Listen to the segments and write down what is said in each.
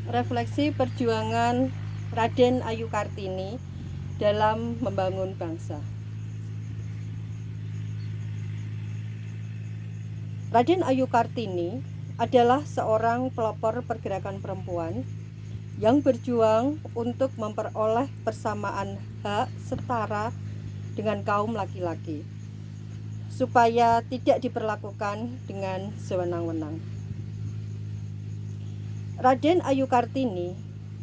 refleksi perjuangan Raden Ayu Kartini dalam membangun bangsa. Raden Ayu Kartini adalah seorang pelopor pergerakan perempuan yang berjuang untuk memperoleh persamaan hak setara dengan kaum laki-laki, supaya tidak diperlakukan dengan sewenang-wenang. Raden Ayu Kartini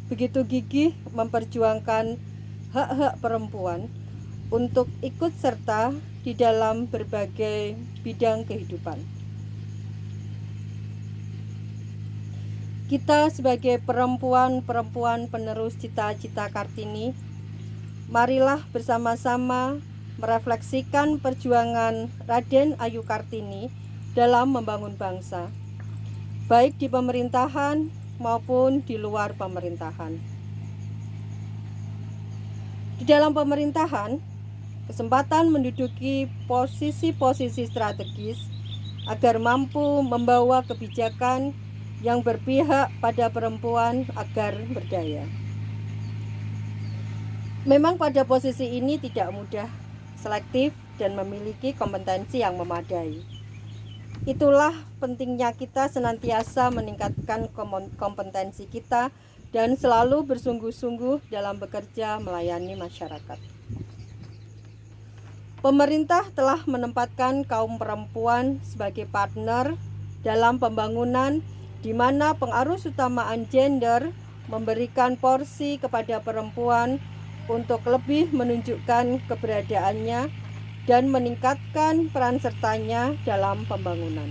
begitu gigih memperjuangkan hak-hak perempuan untuk ikut serta di dalam berbagai bidang kehidupan. Kita sebagai perempuan-perempuan penerus cita-cita Kartini, marilah bersama-sama merefleksikan perjuangan Raden Ayu Kartini dalam membangun bangsa, baik di pemerintahan maupun di luar pemerintahan. Di dalam pemerintahan, kesempatan menduduki posisi-posisi strategis agar mampu membawa kebijakan yang berpihak pada perempuan agar berdaya. Memang pada posisi ini tidak mudah, selektif, dan memiliki kompetensi yang memadai. Itulah pentingnya kita senantiasa meningkatkan kompetensi kita dan selalu bersungguh-sungguh dalam bekerja melayani masyarakat. Pemerintah telah menempatkan kaum perempuan sebagai partner dalam pembangunan, di mana pengarus utamaan gender memberikan porsi kepada perempuan untuk lebih menunjukkan keberadaannya dan meningkatkan peran sertanya dalam pembangunan.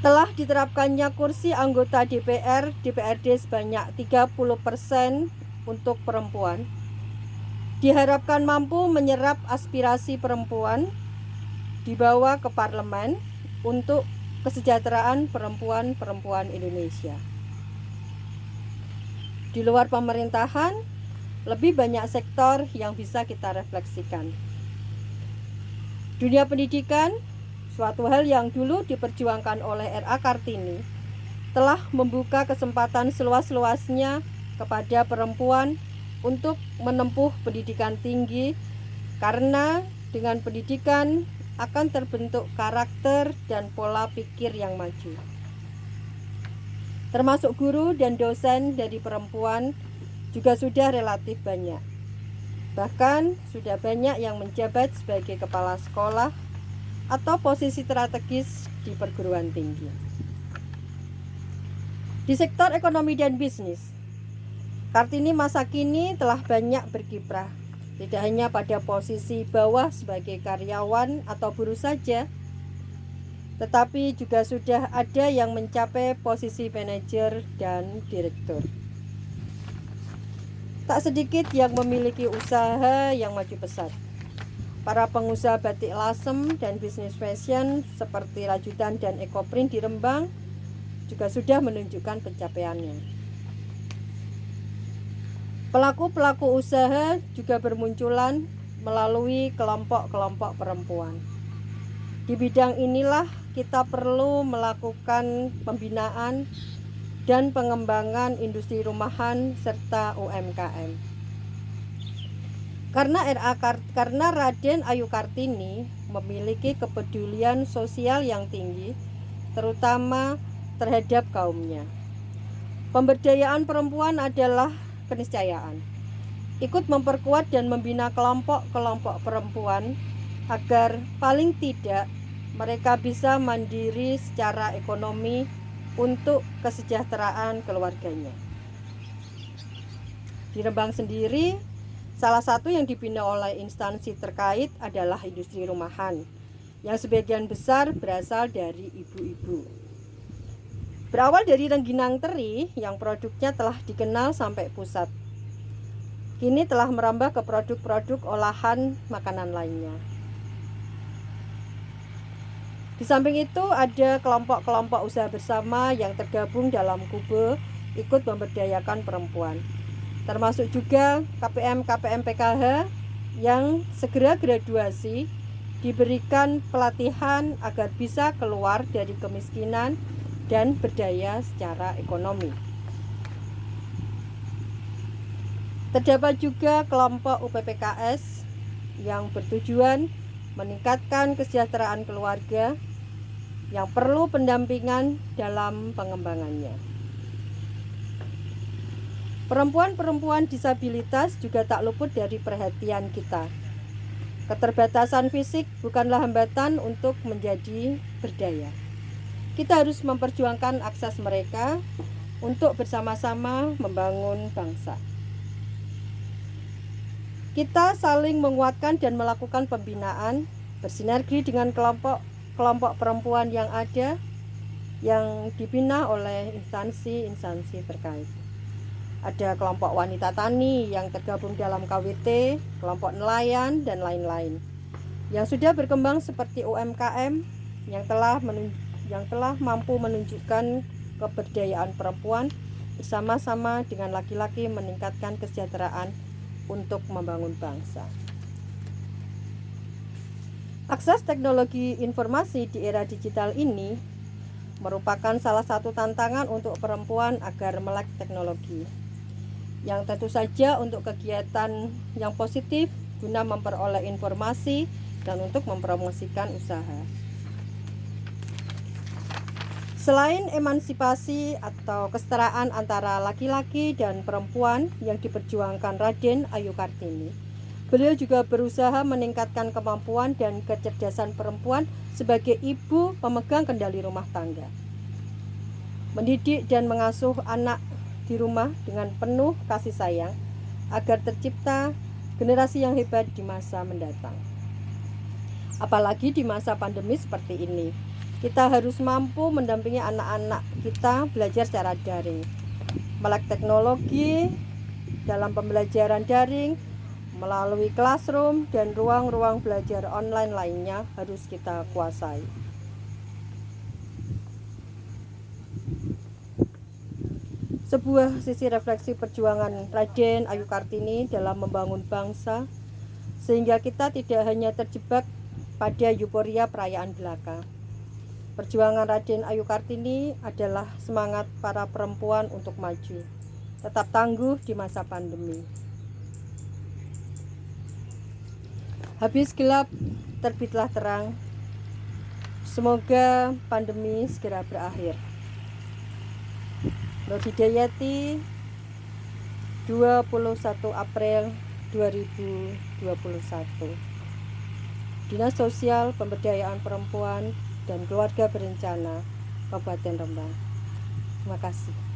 Telah diterapkannya kursi anggota DPR, DPRD sebanyak 30% untuk perempuan. Diharapkan mampu menyerap aspirasi perempuan dibawa ke parlemen untuk kesejahteraan perempuan-perempuan Indonesia. Di luar pemerintahan, lebih banyak sektor yang bisa kita refleksikan. Dunia pendidikan, suatu hal yang dulu diperjuangkan oleh R.A. Kartini, telah membuka kesempatan seluas-luasnya kepada perempuan untuk menempuh pendidikan tinggi, karena dengan pendidikan akan terbentuk karakter dan pola pikir yang maju. Termasuk guru dan dosen dari perempuan juga sudah relatif banyak. Bahkan sudah banyak yang menjabat sebagai kepala sekolah atau posisi strategis di perguruan tinggi. Di sektor ekonomi dan bisnis, Kartini masa kini telah banyak berkiprah, tidak hanya pada posisi bawah sebagai karyawan atau buruh saja, tetapi juga sudah ada yang mencapai posisi manajer dan direktur. Tak sedikit yang memiliki usaha yang maju pesat. Para pengusaha batik lasem dan bisnis fashion seperti Rajutan dan Ekoprint di Rembang juga sudah menunjukkan pencapaiannya. Pelaku-pelaku usaha juga bermunculan melalui kelompok-kelompok perempuan. Di bidang inilah kita perlu melakukan pembinaan dan pengembangan industri rumahan serta UMKM. Karena Raden Ayu Kartini memiliki kepedulian sosial yang tinggi, terutama terhadap kaumnya. Pemberdayaan perempuan adalah keniscayaan. Ikut memperkuat dan membina kelompok-kelompok perempuan agar paling tidak mereka bisa mandiri secara ekonomi untuk kesejahteraan keluarganya. Di Rembang sendiri, salah satu yang dibina oleh instansi terkait adalah industri rumahan, yang sebagian besar berasal dari ibu-ibu. Berawal dari rengginang teri yang produknya telah dikenal sampai pusat, kini telah merambah ke produk-produk olahan makanan lainnya. Di samping itu ada kelompok-kelompok usaha bersama yang tergabung dalam Kube ikut memberdayakan perempuan, termasuk juga KPM PKH yang segera graduasi diberikan pelatihan agar bisa keluar dari kemiskinan dan berdaya secara ekonomi. Terdapat juga kelompok UPPKS yang bertujuan meningkatkan kesejahteraan keluarga yang perlu pendampingan dalam pengembangannya. Perempuan-perempuan disabilitas juga tak luput dari perhatian kita. Keterbatasan fisik bukanlah hambatan untuk menjadi berdaya. Kita harus memperjuangkan akses mereka untuk bersama-sama membangun bangsa. Kita saling menguatkan dan melakukan pembinaan, bersinergi dengan kelompok perempuan yang ada, yang dibina oleh instansi-instansi terkait. Ada kelompok wanita tani yang tergabung dalam KWT, kelompok nelayan, dan lain-lain. Yang sudah berkembang seperti UMKM yang telah mampu menunjukkan keberdayaan perempuan bersama-sama dengan laki-laki meningkatkan kesejahteraan untuk membangun bangsa. Akses teknologi informasi di era digital ini merupakan salah satu tantangan untuk perempuan agar melek teknologi, yang tentu saja untuk kegiatan yang positif guna memperoleh informasi dan untuk mempromosikan usaha. Selain emansipasi atau kesetaraan antara laki-laki dan perempuan yang diperjuangkan Raden Ayu Kartini, beliau juga berusaha meningkatkan kemampuan dan kecerdasan perempuan sebagai ibu pemegang kendali rumah tangga. Mendidik dan mengasuh anak di rumah dengan penuh kasih sayang agar tercipta generasi yang hebat di masa mendatang. Apalagi di masa pandemi seperti ini, kita harus mampu mendampingi anak-anak kita belajar secara daring. Melek teknologi dalam pembelajaran daring melalui classroom dan ruang-ruang belajar online lainnya harus kita kuasai. Sebuah sisi refleksi perjuangan Raden Ayu Kartini dalam membangun bangsa, sehingga kita tidak hanya terjebak pada euforia perayaan belaka. Perjuangan Raden Ayu Kartini adalah semangat para perempuan untuk maju, tetap tangguh di masa pandemi. Habis gelap, terbitlah terang. Semoga pandemi segera berakhir. Nur Hidayati, 21 April 2021. Dinas Sosial Pemberdayaan Perempuan dan Keluarga Berencana, Kabupaten Rembang. Terima kasih.